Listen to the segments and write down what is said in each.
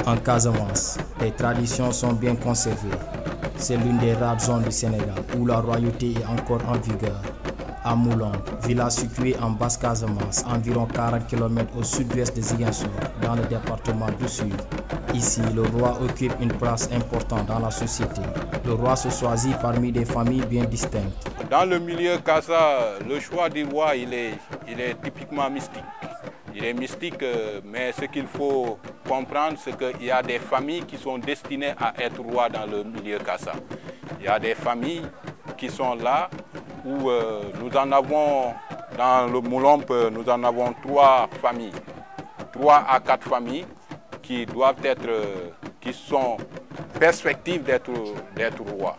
En Casamance, les traditions sont bien conservées. C'est l'une des rares zones du Sénégal où la royauté est encore en vigueur. À Moulong, village situé en Basse-Casamance, environ 40 km au sud-ouest de Ziguinchor, dans le département du Sud. Ici, le roi occupe une place importante dans la société. Le roi se choisit parmi des familles bien distinctes. Dans le milieu Kasa, le choix du roi, il est typiquement mystique. Il est mystique, mais ce qu'il faut comprendre, c'est qu'il y a des familles qui sont destinées à être rois dans le milieu Kasa. Il y a des familles qui sont là où nous en avons, dans le Moulomp, nous en avons 3 familles. 3 à 4 familles qui doivent être, qui sont perspectives d'être rois.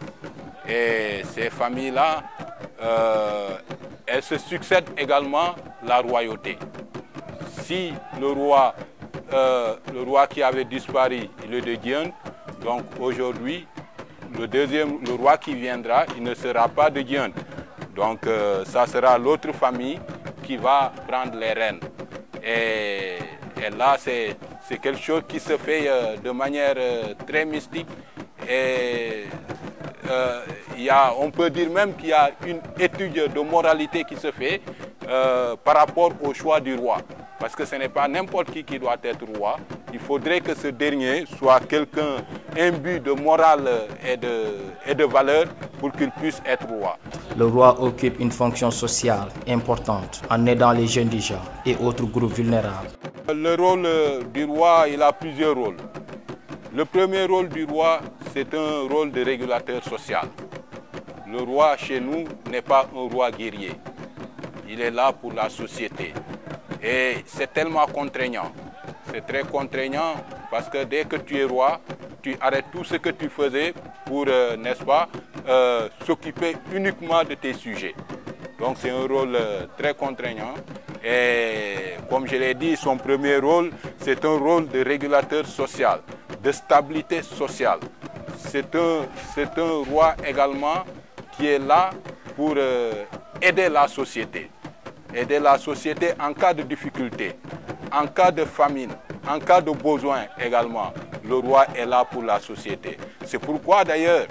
Et ces familles-là, elles se succèdent également la royauté. Si le roi qui avait disparu, il est de Diène, donc aujourd'hui, le roi qui viendra, il ne sera pas de Diène. Donc ça sera l'autre famille qui va prendre les rênes. Et là, c'est quelque chose qui se fait de manière très mystique. Et on peut dire même qu'il y a une étude de moralité qui se fait par rapport au choix du roi. Parce que ce n'est pas n'importe qui doit être roi. Il faudrait que ce dernier soit quelqu'un imbu de morale et de valeur pour qu'il puisse être roi. Le roi occupe une fonction sociale importante en aidant les jeunes du genre et autres groupes vulnérables. Le rôle du roi, il a plusieurs rôles. Le premier rôle du roi, c'est un rôle de régulateur social. Le roi chez nous n'est pas un roi guerrier. Il est là pour la société. Et c'est tellement contraignant. C'est très contraignant parce que dès que tu es roi, tu arrêtes tout ce que tu faisais pour, n'est-ce pas, s'occuper uniquement de tes sujets. Donc c'est un rôle très contraignant. Et comme je l'ai dit, son premier rôle, c'est un rôle de régulateur social, de stabilité sociale. C'est un roi également qui est là pour aider la société. Aider la société en cas de difficulté, en cas de famine, en cas de besoin également. Le roi est là pour la société. C'est pourquoi d'ailleurs,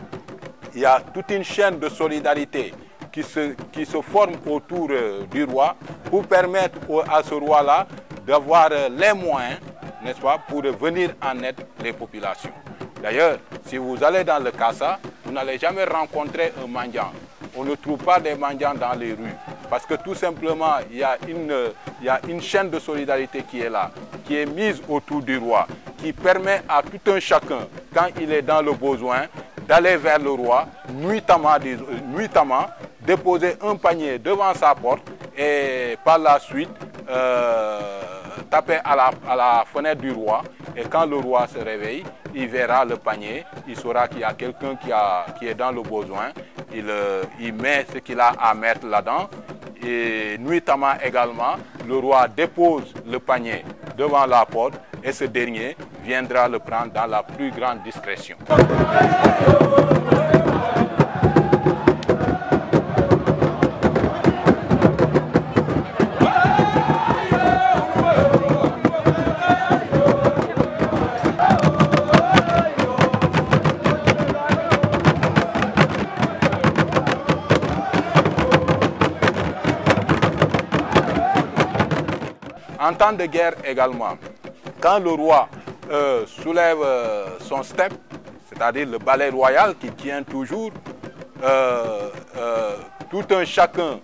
il y a toute une chaîne de solidarité qui se forme autour du roi pour permettre à ce roi-là d'avoir les moyens, n'est-ce pas, pour venir en aide les populations. D'ailleurs, si vous allez dans le Kasa, vous n'allez jamais rencontrer un mendiant. On ne trouve pas des mendiants dans les rues. Parce que tout simplement, il y a une chaîne de solidarité qui est là, qui est mise autour du roi, qui permet à tout un chacun, quand il est dans le besoin, d'aller vers le roi, nuitamment, déposer un panier devant sa porte et par la suite taper à la fenêtre du roi. Et quand le roi se réveille, il verra le panier, il saura qu'il y a quelqu'un qui est dans le besoin, il met ce qu'il a à mettre là-dedans. Et nuitamment également, le roi dépose le panier devant la porte et ce dernier viendra le prendre dans la plus grande discrétion. En temps de guerre également, quand le roi soulève son step, c'est-à-dire le balai royal qui tient toujours, tout un chacun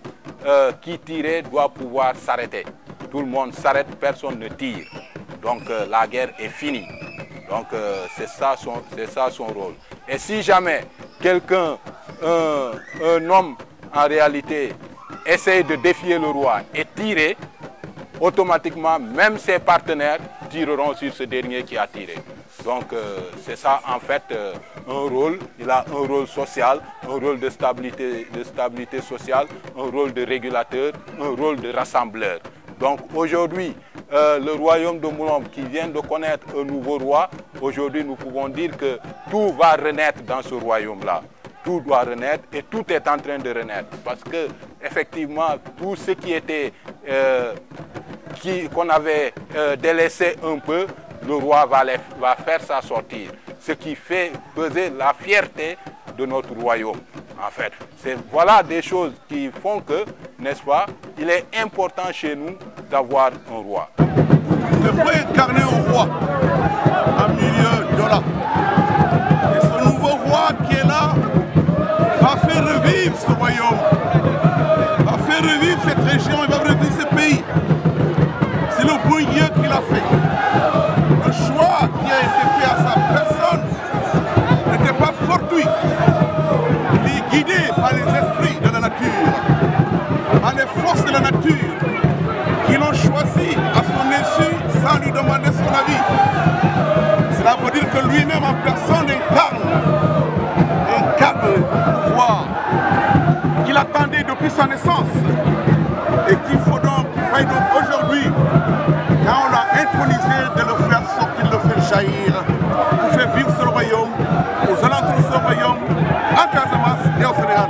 qui tirait doit pouvoir s'arrêter. Tout le monde s'arrête, personne ne tire. Donc la guerre est finie. Donc c'est ça son rôle. Et si jamais quelqu'un, un homme en réalité, essaye de défier le roi et tirer, automatiquement, même ses partenaires tireront sur ce dernier qui a tiré. Donc c'est ça en fait un rôle, il a un rôle social, un rôle de stabilité sociale, un rôle de régulateur, un rôle de rassembleur. Donc aujourd'hui, le royaume de Moulomp qui vient de connaître un nouveau roi, aujourd'hui nous pouvons dire que tout va renaître dans ce royaume-là. Tout doit renaître et tout est en train de renaître. Parce que effectivement, tout ce qui était qu'on avait délaissé un peu, le roi va faire sa sortie. Ce qui fait peser la fierté de notre royaume. En fait, voilà des choses qui font que, n'est-ce pas, il est important chez nous d'avoir un roi. Je peux incarner un roi en milieu de là. Et ce nouveau roi qui est là va faire revivre ce royaume, va faire revivre cette région, et va revivre ce pays. C'est le bon Dieu qui l'a fait. Le choix qui a été fait à sa personne n'était pas fortuit. Il est guidé par les esprits de la nature, par les forces de la nature qui l'ont choisi à son insu sans lui demander son avis. Cela veut dire que lui-même en personne incarne le pouvoir qu'il attendait depuis sa naissance et qu'il faut donc aujourd'hui, quand on l'a intronisé, de le faire sortir, de le faire jaillir, pour faire vivre ce royaume, aux alentours de ce royaume, en Casamance et au Sénégal.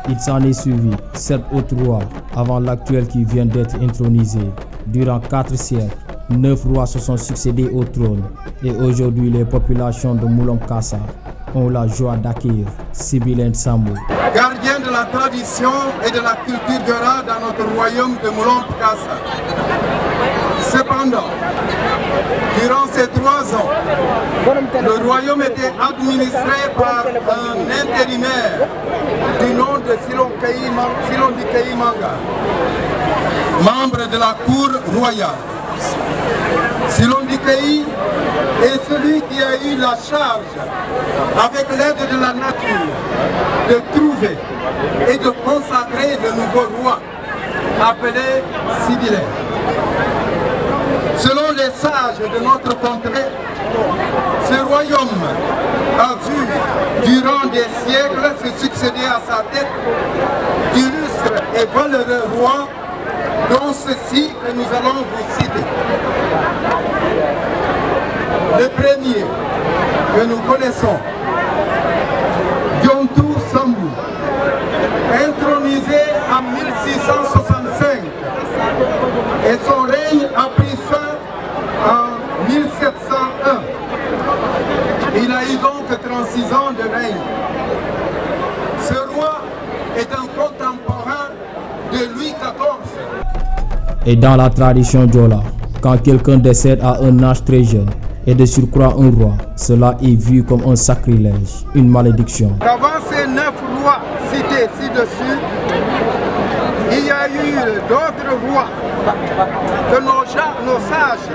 Il s'en est suivi 7 autres rois avant l'actuel qui vient d'être intronisé. Durant 4 siècles, 9 rois se sont succédés au trône et aujourd'hui les populations de Moulom-Kassa ont la joie d'accueillir Sibylle Nsambou. Gardien de la tradition et de la culture Diola dans notre royaume de Moulom-Kassa. Cependant, durant ces 3 ans, le royaume était administré par un intérimaire du nom de Silondikaï Manga, membre de la cour royale. Silondikaï est celui qui a eu la charge, avec l'aide de la nature, de trouver et de consacrer le nouveau roi, appelé Sibylle. Selon les sages de notre contrée, ce royaume a vu durant des siècles se succéder à sa tête d'illustres et valeureux rois, dont ceux-ci que nous allons vous citer. Le premier que nous connaissons, Diontou Sambou, intronisé en 1665, et son règne a pris fin en 1701. Il a eu donc 36 ans de règne. Ce roi est un contemporain de Louis XIV. Et dans la tradition Diola, quand quelqu'un décède à un âge très jeune et de surcroît un roi, cela est vu comme un sacrilège, une malédiction. Avant ces 9 rois cités ci-dessus, il y a eu d'autres rois que nos sages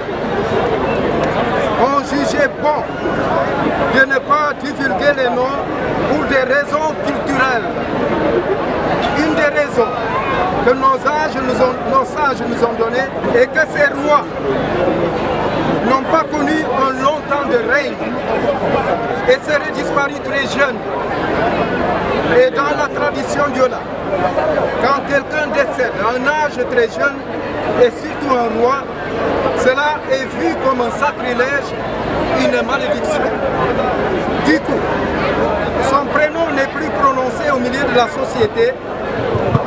ont jugé bon de ne pas divulguer les noms pour des raisons culturelles. Une des raisons que nos sages nous ont donné est que ces rois n'ont pas connu un long temps de règne et seraient disparus très jeunes. Et dans la tradition Diola, quand quelqu'un décède à un âge très jeune, et surtout un roi, cela est vu comme un sacrilège, une malédiction. Du coup, son prénom n'est plus prononcé au milieu de la société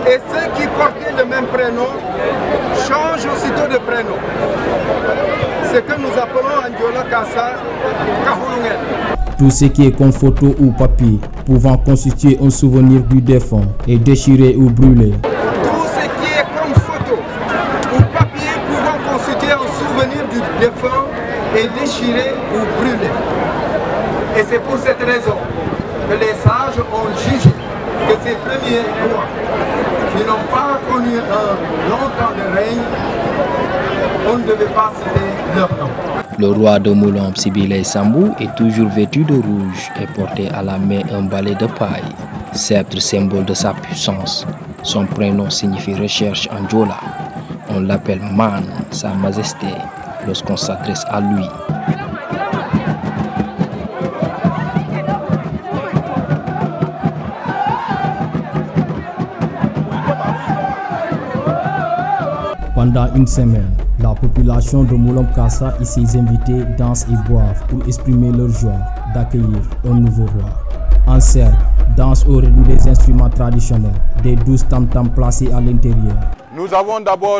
et ceux qui portaient le même prénom changent aussitôt de prénom. Ce que nous appelons en Diola Kassa, Kahulungen. Tout ce qui est comme photo ou papier pouvant constituer un souvenir du défunt est déchiré ou brûlé. Tout ce qui est comme photo ou papier pouvant constituer un souvenir du défunt est déchiré ou brûlé. Et c'est pour cette raison que les sages ont jugé que ces premiers rois qui n'ont pas connu un long temps de règne, on ne devait pas citer leur nom. Le roi de Moulom, Sibylle Nsambou, est toujours vêtu de rouge et porté à la main un balai de paille, sceptre symbole de sa puissance. Son prénom signifie recherche en Diola. On l'appelle Man, sa majesté, lorsqu'on s'adresse à lui. Pendant une semaine, la population de Moulom-Kassa et ses invités dansent et boivent pour exprimer leur joie d'accueillir un nouveau roi. En cercle, dansent au rythme des instruments traditionnels, des 12 tam-tams placés à l'intérieur. Nous avons d'abord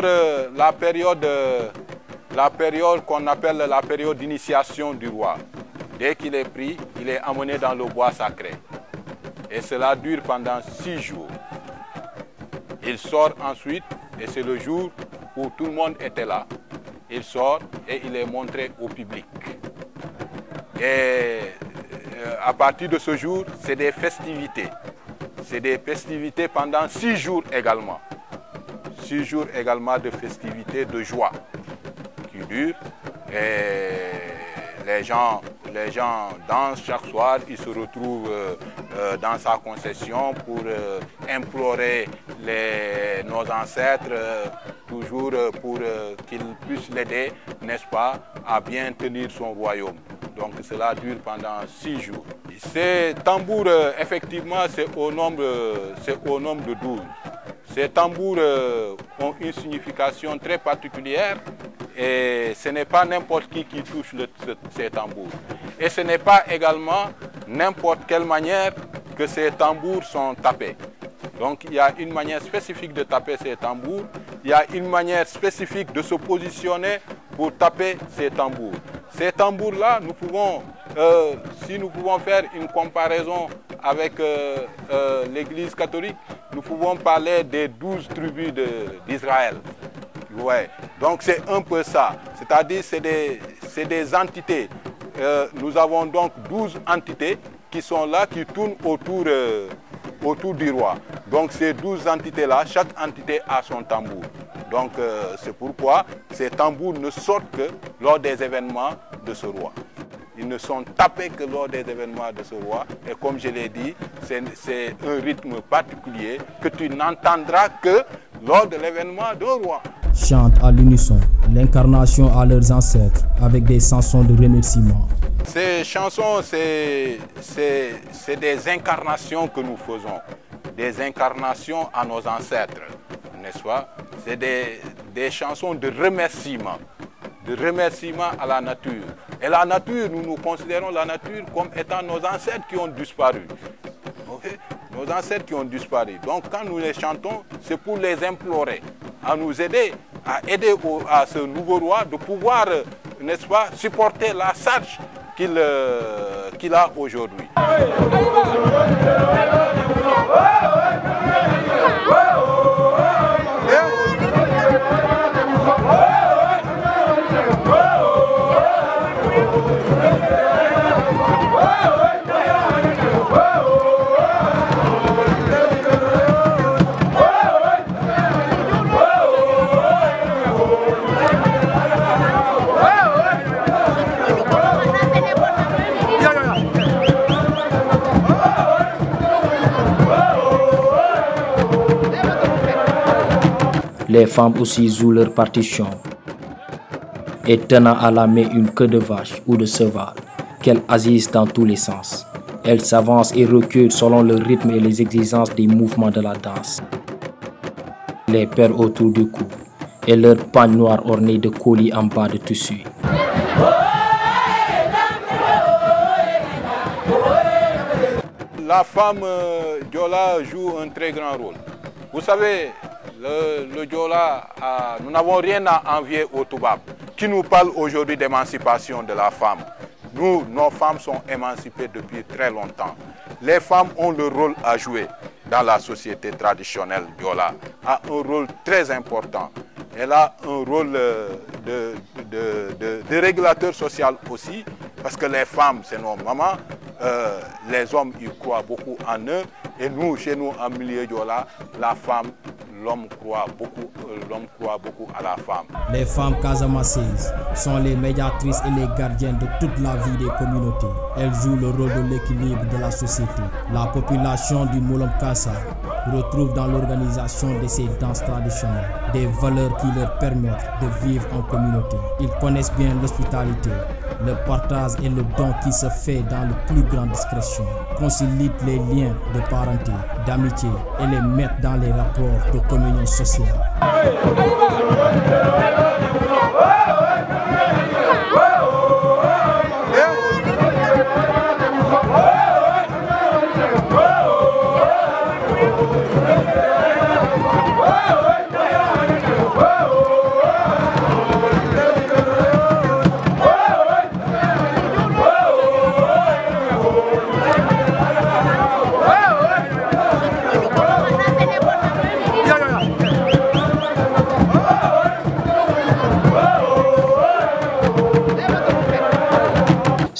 la période la période qu'on appelle la période d'initiation du roi. Dès qu'il est pris, il est emmené dans le bois sacré. Et cela dure pendant 6 jours. Il sort ensuite, et c'est le jour où tout le monde était là. Il sort et il est montré au public. Et à partir de ce jour, c'est des festivités. C'est des festivités pendant 6 jours également. 6 jours également de festivités de joie qui durent. Et les gens dansent chaque soir, ils se retrouvent dans sa concession pour implorer nos ancêtres, toujours pour qu'ils puissent l'aider, n'est-ce pas, à bien tenir son royaume. Donc cela dure pendant 6 jours. Ces tambours, effectivement, c'est au nombre de 12. Ces tambours ont une signification très particulière et ce n'est pas n'importe qui touche ces tambours. Et ce n'est pas également n'importe quelle manière que ces tambours sont tapés. Donc il y a une manière spécifique de taper ces tambours, il y a une manière spécifique de se positionner pour taper ces tambours. Ces tambours-là, si nous pouvons faire une comparaison avec l'Église catholique, nous pouvons parler des 12 tribus d'Israël. Ouais. Donc c'est un peu ça, c'est-à-dire c'est des entités. Nous avons donc 12 entités qui sont là, qui tournent autour du roi. Donc ces 12 entités-là, chaque entité a son tambour. Donc c'est pourquoi ces tambours ne sortent que lors des événements de ce roi. Ils ne sont tapés que lors des événements de ce roi. Et comme je l'ai dit, c'est un rythme particulier que tu n'entendras que lors de l'événement d'un roi. Chantent à l'unisson l'incarnation à leurs ancêtres avec des chansons de remerciement. Ces chansons, c'est des incarnations que nous faisons. Des incarnations à nos ancêtres, n'est-ce pas? C'est des chansons de remerciement à la nature. Et la nature, nous considérons la nature comme étant nos ancêtres qui ont disparu. Okay? Nos ancêtres qui ont disparu. Donc quand nous les chantons, c'est pour les implorer, à nous aider, à ce nouveau roi de pouvoir, n'est-ce pas, supporter la charge qu'il a aujourd'hui. Les femmes aussi jouent leur partition. Et tenant à la main une queue de vache ou de cheval, qu'elles agissent dans tous les sens. Elles s'avancent et reculent selon le rythme et les exigences des mouvements de la danse. Les perles autour du cou et leur pagne noire ornée de colis en bas de tissu. La femme Diola joue un très grand rôle. Vous savez, le Diola, nous n'avons rien à envier au Toubab, qui nous parle aujourd'hui d'émancipation de la femme. Nous, nos femmes sont émancipées depuis très longtemps. Les femmes ont le rôle à jouer dans la société traditionnelle Diola, a un rôle très important. Elle a un rôle de régulateur social aussi, parce que les femmes, c'est nos mamans, les hommes, ils croient beaucoup en eux, et nous, chez nous, en milieu Diola, la femme, l'homme croit beaucoup à la femme. Les femmes casamançaises sont les médiatrices et les gardiennes de toute la vie des communautés. Elles jouent le rôle de l'équilibre de la société. La population du Moulom Kassa retrouve dans l'organisation de ces danses traditionnelles des valeurs qui leur permettent de vivre en communauté. Ils connaissent bien l'hospitalité, le partage et le don qui se fait dans la plus grande discrétion, concilient les liens de parenté, d'amitié et les mettent dans les rapports de communion sociale.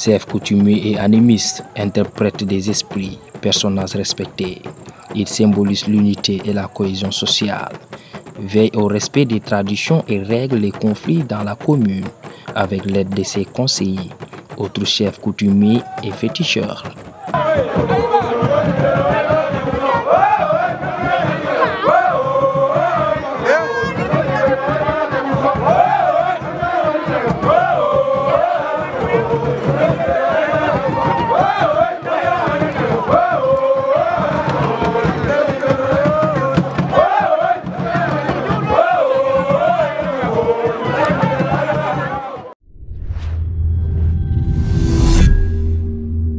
Chefs coutumiers et animistes interprètent des esprits, personnages respectés. Ils symbolisent l'unité et la cohésion sociale, veillent au respect des traditions et règlent les conflits dans la commune avec l'aide de ses conseillers, autres chefs coutumiers et féticheurs.